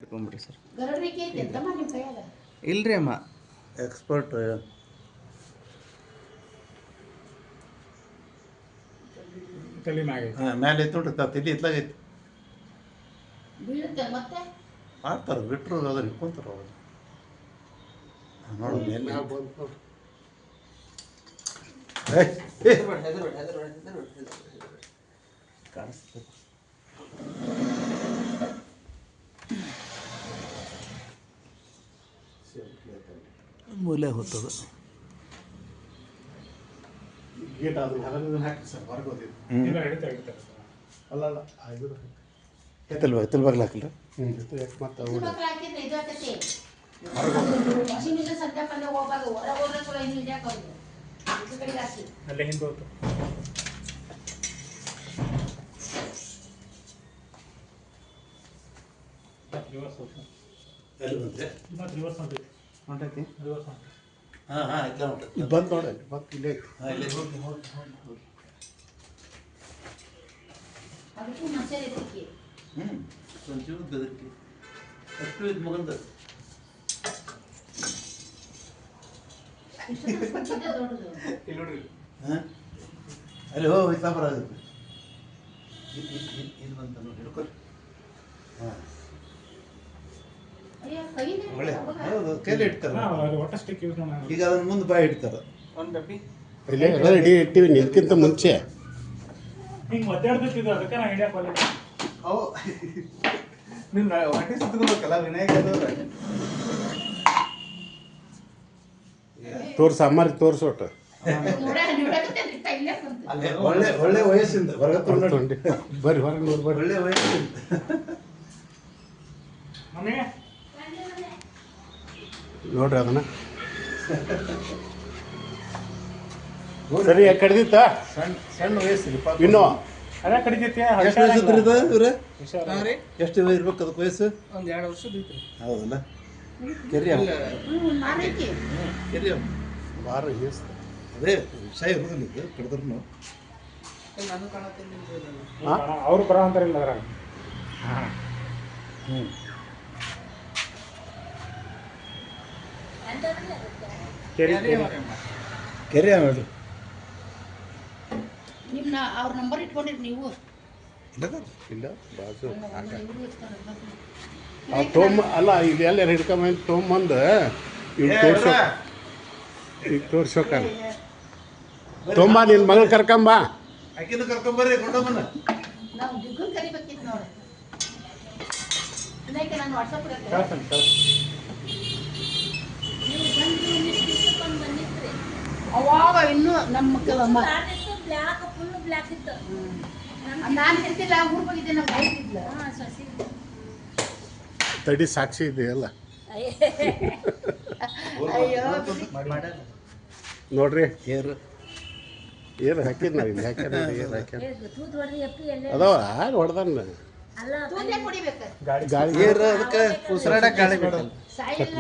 ಇಟ್ಕೊಂಬಿಡ್ರಿ sir. ಇಲ್ರಿ ಅಮ್ಮ expert ಮ್ಯಾಲೆ ಐತೆ ನೋಡ್ರಿ ತಲೆ ಇತ್ಲಾಗೈತಿ ಮಾಡ್ತಾರೆ ಬಿಟ್ಟರು ಅದ್ರ ಇಟ್ಕೊಂತಾರ ಅವ್ರು ನೋಡು ಮೇಲೆ ಕಾಣಿಸ್ತದೆ ಮೂಲೆ ಹೋಗ್ತದೆ ಗೇಟ್ ಅದು ಹೊರಗೆ ಹಾಕಿ ಸರ್ ಹೊರಗೆ ಹೋದಿದ್ದು ಅಲ್ಲ ಅಲ್ಲ ಎತ್ತಲ್ ಬಾಗಿಲು ಹಾಕಿಲ್ಲ ಯಾಕೆ ಮತ್ತೆ ಅಲ್ಲೇ ಹಿಂದೆ ಹೋಯ್ತು ಎಲ್ಲಿ ಬಂತೆ ಮತ್ತೆ ರಿವರ್ಸ್ ಹೊಂಟೈತಿ ಹೊಂಟೈತಿ. ರಿವರ್ಸ್ ಹೊಂಟೈತಿ. ಹಾಂ ಹಾಂ ಇಲ್ಲ ಉಂಟು ಬಂದು ನೋಡಿ ಮತ್ತೆ ಇಲ್ಲೇ ಐತಿ. ಹಾಂ ಇಲ್ಲೇ ಒಂಚೂರು ಬೆದರಿಕೆ ಅಷ್ಟು ಇದು ಮಗಂದ ಇಲ್ಲಿ ನೋಡ್ರಿ. ಹಾಂ ಅಲ್ಲಿ ಹೋಗ್ತಾ ಬರೋದು ಇದು ಬಂತ ನೋಡಿ ಹಿಡ್ಕೊರಿ ಹಾಂ ಒಳ್ಳೆ ಹೌದು ಕೈಲಿ ಇಡ್ತಾರೆ ಒಟ್ಟ ಸ್ಟಿಕ್ ಯೂಸ್ ಮಾಡೋಣ. ಈಗ ಅದನ್ನ ಮುಂದೆ ಬಾಯಿ ಇಡ್ತಾರೆ ಒಂದು ಡಬ್ಬಿ ಇಲ್ಲೇ ಎಲ್ಲ ರೆಡಿ ಇಟ್ಟಿವಿ ನಿಲ್ಕಿಂತ ಮುಂಚೆ ಹಿಂಗೆ ಒದ್ದಾಡ್ತಿದ್ದು ಅದಕ್ಕೆ ನಾ ಹಿಡಿಯಕ್ಕೆ ಹೋಗಲಿಲ್ಲ. ಅವು ನಿಮ್ಮ ಹೊಟ್ಟೆ ಸುತ್ತಬೇಕಲ್ಲ ವಿನಾಯಕ ತೋರ್ಸು ಅಮ್ಮಾರಿಗೆ ತೋರ್ಸೋಟ ಅಲ್ಲಿ ಒಳ್ಳೆ ಒಳ್ಳೆ ವಯಸ್ಸಿಂದ ಹೊರಗೆ ತೊಗೊಂಡು ಬರ್ರಿ ಹೊರಗೆ ನೋಡಿ ಬರ್ರಿ ಒಳ್ಳೆ ವಯಸ್ಸಿಂದ ಮಮ್ಮಿ ನೋಡ್ರಿ ಅದನ್ನ ಸರಿ ಕಡ್ದಿತ್ತ ಸಣ್ಣ ಸಣ್ಣ ವಯಸ್ಸಿಗೆ ಪಾಪ ಇನ್ನು ಅದೇ ಕಡಿತೈತಿ ಎಷ್ಟು ವಯಸ್ಸು ಇದ್ರಿದ ಇವ್ರೆ ಹುಷಾರು. ಎಷ್ಟು ಇರ್ಬೇಕು ಅದಕ್ಕೆ ವಯಸ್ಸು ಒಂದು 2 ವರ್ಷದ ಐತ್ರಿ. ಹೌದಲ್ಲ ಕೆರಿ ಕೆರಿ ಬಾರ ಹೇಸ್ತ ಅದೇ ವಿಷಯ ಇರೋದಿಲ್ಲ ಇದು ಕಡಿದ್ರು ನಾನು ಕಾಣತ್ತೀನಿ ಅವ್ರು ಬರೋ ಅಂತಾರಿಲ್ಲ ಅದ್ರಾಗ. ಹ್ಞೂ ಕೆರಿ ಕೆರಿ ನೋಡ್ರಿ ನಿಮ್ಮ ಅವ್ರ ನಂಬರ್ ಇಟ್ಕೊಂಡಿರಿ ನೀವು ಇಲ್ಲ ಬಾಜು ಅಲ್ಲ ಇಲ್ಲಿ ಎಲ್ಲ ಹಿಡ್ಕೊಂಬಂದು ತೊಗೊಂಬಂದು ಈಗ ತೋರ್ಸೋ ಈಗ ತೋರ್ಸೋಕ ತೊಂಬ ನಿನ್ನ ಮಗಳು ಕರ್ಕೊಂಬ ಆಕಿನ ಕರ್ಕೊಂಬರ್ರಿ ಕೊಂಡಮ್ಮನ ನಾವು ದಿಗ್ಗನ್ ಕರಿಬೇಕಿತ್ತು ನೋಡಿ ಇದಕ್ಕೆ ನಾನು ವಾಟ್ಸಪ್ ಕಳ್ಸನ್ ನೀವು ಬಂದಿದ್ರಿ ಅವಾಗ ಇನ್ನೂ ನಮ್ಮ ಕೆಲವಮ್ಮ ನಾನು ಇರ್ತಿಲ್ಲ ಊರ್ ಹೋಗಿದ್ದೆ ನಮ್ಮ ಹೋಗಿದ್ಲ ತಡಿ ಸಾಕ್ಷಿ ಇದೆ ಎಲ್ಲ ಅಯ್ಯೋ ನೋಡ್ರಿ ಏರು ಏನು ಹಾಕಿದ್ ನಾವು ಇಲ್ಲಿ ಹಾಕ್ಯಾರ ಏನು ಹಾಕ್ಯಾರ ಅದಾವ ಯಾರು ಹೊಡ್ದಾನ ತೂತೆ ಕುಡಿಬೇಕು ಗಾಡಿ ಗಾಳಿ ಏರು ಅದಕ್ಕೆ ಉಸಿರಾಡಕ್ಕೆ ಗಾಳಿ ಬೇಕಲ್ಲ ಸಾಯಿಲ್ಲ